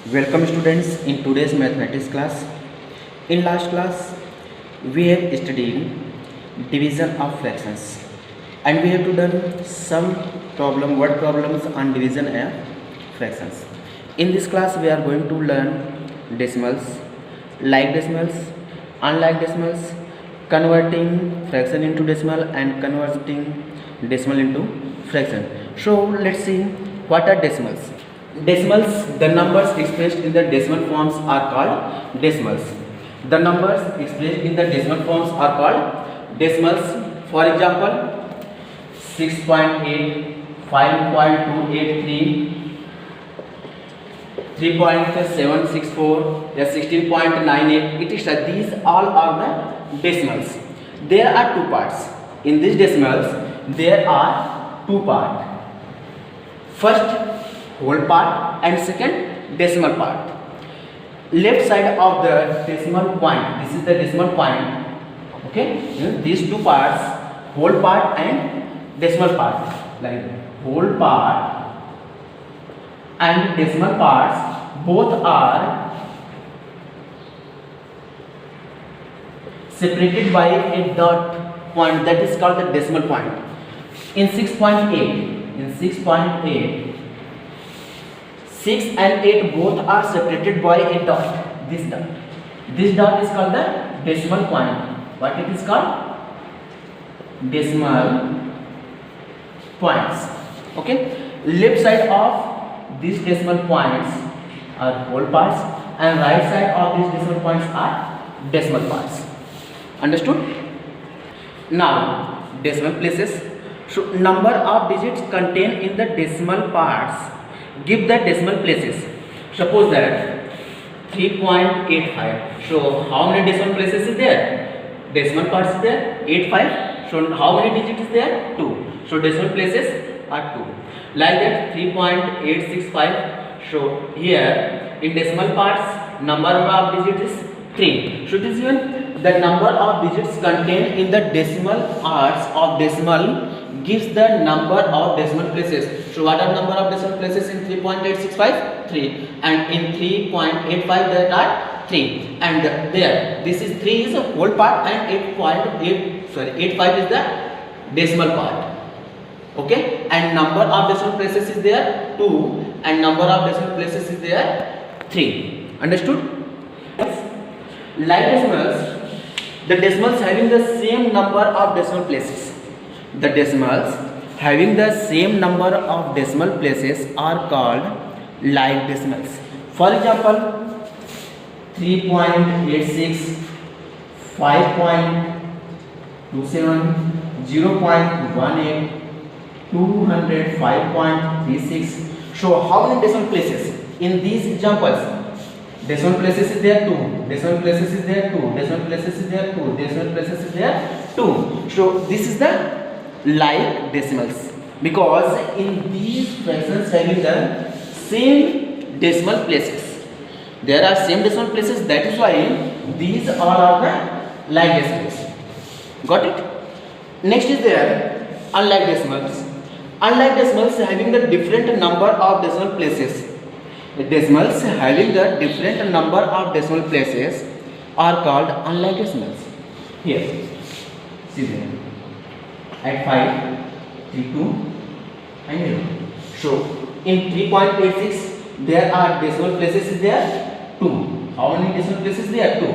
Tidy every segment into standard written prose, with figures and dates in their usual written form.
Welcome students in today's mathematics class. In last class we have studied division of fractions and we have to done some word problems on division of fractions. In this class we are going to learn decimals, like decimals, unlike decimals, converting fraction into decimal and converting decimal into fraction. So let's see what are decimals. Decimals, the numbers expressed in the decimal forms are called decimals. The numbers expressed in the decimal forms are called decimals. For example, 6.8, 5.283, 3.764, 16.98, etc. These all are the decimals. There are two parts. In these decimals, there are two parts. First, whole part and second decimal part. Left side of the decimal point, this is the decimal point, okay, these two parts, whole part and decimal part, like whole part and decimal parts both are separated by a dot point, that is called the decimal point. In 6.8 6 and 8 both are separated by a dot. This dot is called the decimal point. What it is called? Decimal points. Okay. Left side of these decimal points are whole parts and right side of these decimal points are decimal parts. Understood? Now, decimal places. So, number of digits contained in the decimal parts give the decimal places. Suppose that 3.85. So how many decimal places is there? Decimal parts is there 85. So how many digits is there? 2. So decimal places are 2. Like that 3.865. So here in decimal parts number of digits is 3. So this is even the number of digits contained in the decimal parts of decimal gives the number of decimal places. So what are number of decimal places in 3.865? 3. And in 3.85 there are 3. And there, this is 3 is a whole part and 85 is the decimal part. Okay. And number of decimal places is there 2 and number of decimal places is there 3. Understood? Like decimals, the decimals having the same number of decimal places. The decimals having the same number of decimal places are called like decimals. For example, 3.86, 5.27, 0.18, 205.36. So how many decimal places? In these examples, decimal places is there 2, decimal places is there 2, decimal places is there 2, decimal places is there 2. So this is the like decimals, because in these fractions having the same decimal places, there are same decimal places, that is why these all are the like decimals. Got it? Next is there unlike decimals. Unlike decimals having the different number of decimal places. Decimals having the different number of decimal places are called unlike decimals. Here, see there. At 5, 3, 2 and 0. So in 3.86 there are decimal places is there 2. How many decimal places there? 2.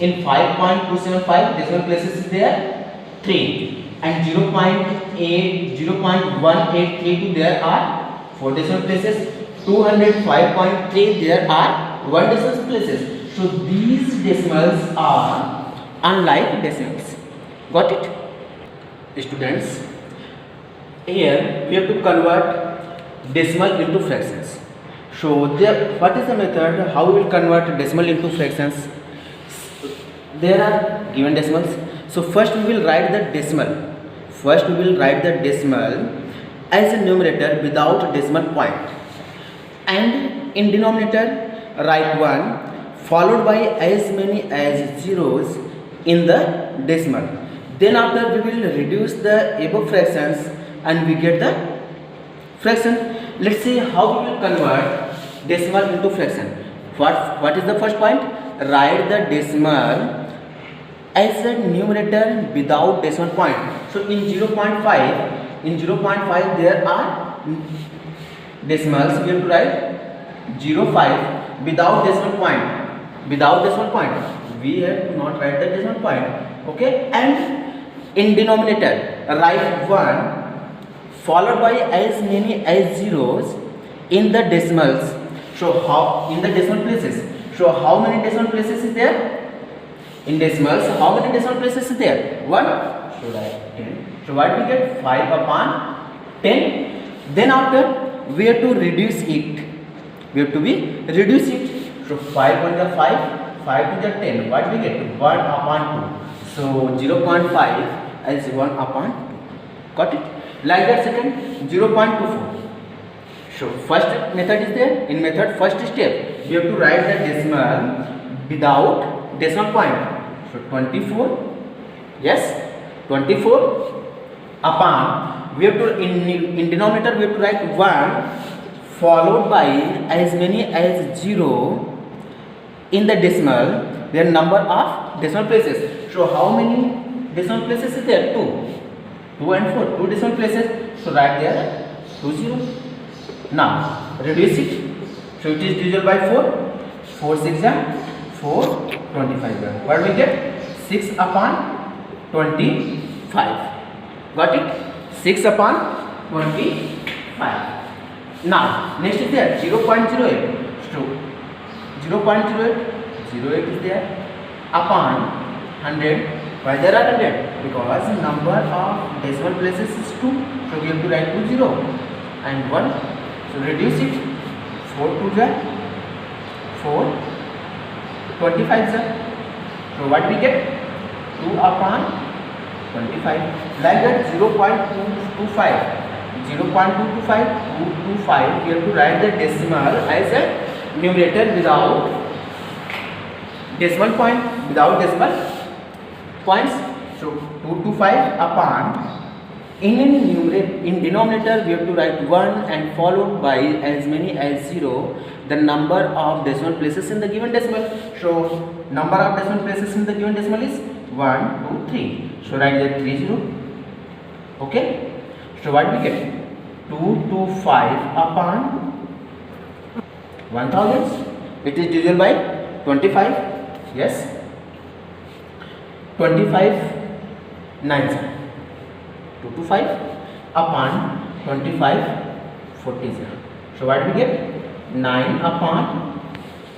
In 5.275 decimal places is there 3. And 0.1832 there are 4 decimal places. 205.3 there are 1 decimal places. So these decimals are unlike decimals. Got it? Students, here we have to convert decimal into fractions. So there, what is the method how we will convert decimal into fractions? There are given decimals. So first we will write the decimal. First we will write the decimal as a numerator without decimal point, and in denominator write 1 followed by as many as zeros in the decimal. Then after we will reduce the above fractions and we get the fraction. Let's see how we will convert decimal into fraction. What is the first point? Write the decimal as a numerator without decimal point. So in 0.5 there are decimals. We have to write 0.5 without decimal point. Without decimal point, we have to not write the decimal point. Okay, and in denominator write 1 followed by as many as zeros in the decimals. So how in the decimal places? So how many decimal places is there? In decimals, how many decimal places is there? 1. So write 10. So what we get? 5 upon 10. Then after we have to reduce it. We have to reduce it. So 5 on the 5 to the 10. What we get? 1 upon 2. So 0.5 as 1 upon 2. Got it? Like that second 0.24. So first method is there. In method first step we have to write the decimal without decimal point. So 24. Yes, 24 upon, we have to in denominator we have to write 1 followed by as many as 0 in the decimal, their number of decimal places. So how many decimal places is there? 2 and 4, 2 decimal places. So write there 2 0. Now reduce it. So it is divisible by 4. 4 6 4, 25. What we get? 6 upon 25. Got it? 6 upon 25. Now next is there 0.08. So 0.08 is there upon 100. Why there are 100? Because number of decimal places is 2. So we have to write 2 0 and 1. So reduce it. 4 2 4, 25. So what we get? 2 upon 25. Like that 0.225. 0.225, 225. We have to write the decimal as a numerator without decimal point. Without decimal points. So 225 upon, in denominator we have to write 1 and followed by as many as 0 the number of decimal places in the given decimal. So number of decimal places in the given decimal is 1 2 3. So write that 30. Okay, so what we get? 225 upon 1000. It is divisible by 25. Yes, 25 9 225 upon 25 40. So what we get? 9 upon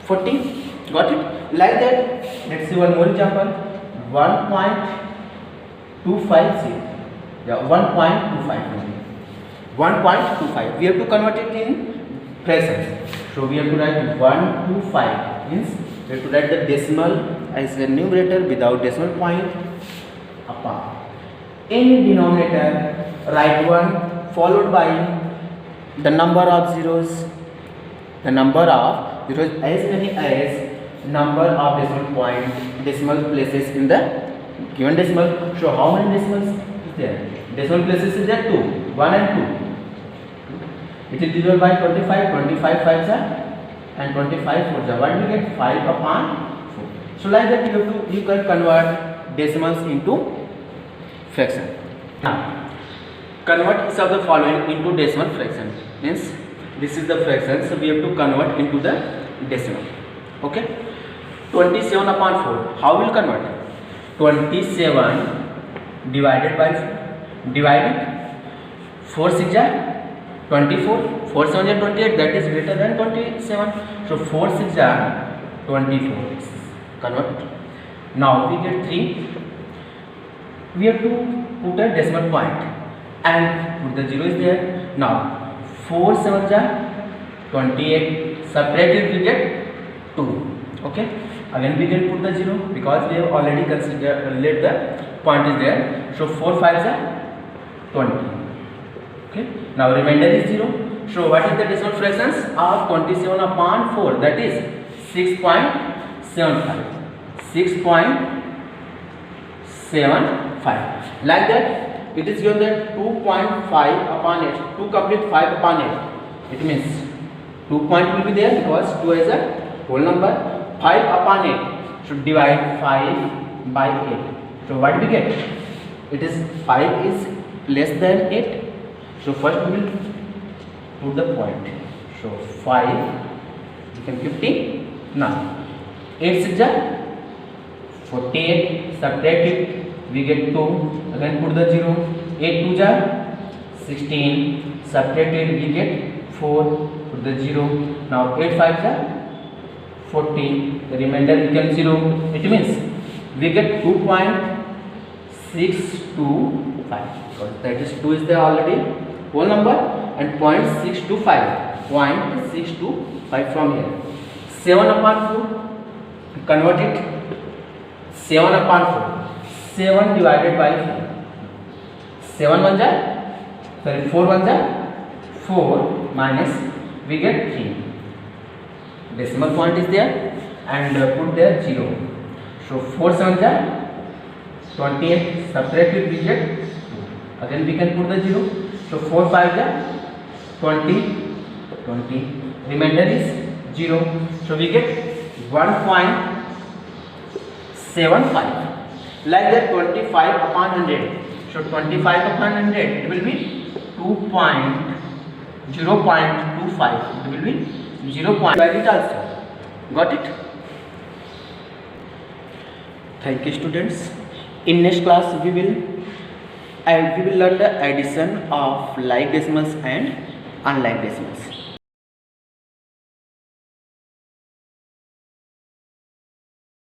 40. Got it? Like that. Let's see one more example. 1.250. Yeah, 1.25. 1.25. We have to convert it in fractions. So we have to write 125. Means we have to write the decimal as a numerator without decimal point upon. In denominator write 1 followed by the number of zeros. The number of zeros as many as number of decimal places in the given decimal. So how many decimals is there? Decimal places is there 2, 1 and 2. It is divisible by 25. 25 5s and 25 4s. What we get? 5 upon 4. So like that you can convert decimals into fraction. Now convert each of the following into decimal fraction. Means this is the fraction, so we have to convert into the decimal. Okay, 27 upon 4. How will convert? 27 divided by 4. Divide it. 4 6 24. 4 7 28. That is greater than 27. So 4 6 24. Convert. Now we get 3. We have to put a decimal point and put the 0 is there. Now 4 7 28. Separate it, we get 2. Okay, again we can put the 0 because we have already considered let the point is there. So 4 5 20. Okay, now remainder is 0. So what is the decimal fractions of 27 upon 4? That is 6.75. 6.75. Like that, it is given that 2.5 upon 8. 2 complete 5 upon 8. It means 2 point will be there because 2 is a whole number. 5 upon 8 should divide 5 by 8. So what we get? It is 5 is less than 8. So first we will put the point. So 5 become 15. Now 8 6 48. Subtract it, we get 2. Again put the 0. 8 2 16. Subtract it, we get 4. Put the 0. Now 8 5 40. The remainder becomes 0. It means we get 2.625. Because that is 2 is there already, whole number, and 0.625. 0.625 from here. 7 upon 4. Convert it. 7 upon 4. 7 divided by 4. 7 1 4 1 4 minus we get 3. Decimal point is there and put there 0. So 4 7 28. Subtract it, we get 2. Again we can put the 0. So 4 5 20. Remainder is 0. So we get 1.75. Like that 25 upon 100. So 25 upon 100 it will be 0.25. It will be 0. Write it also. Got it? Thank you, students. In next class we will learn the addition of like decimals and unlike decimals.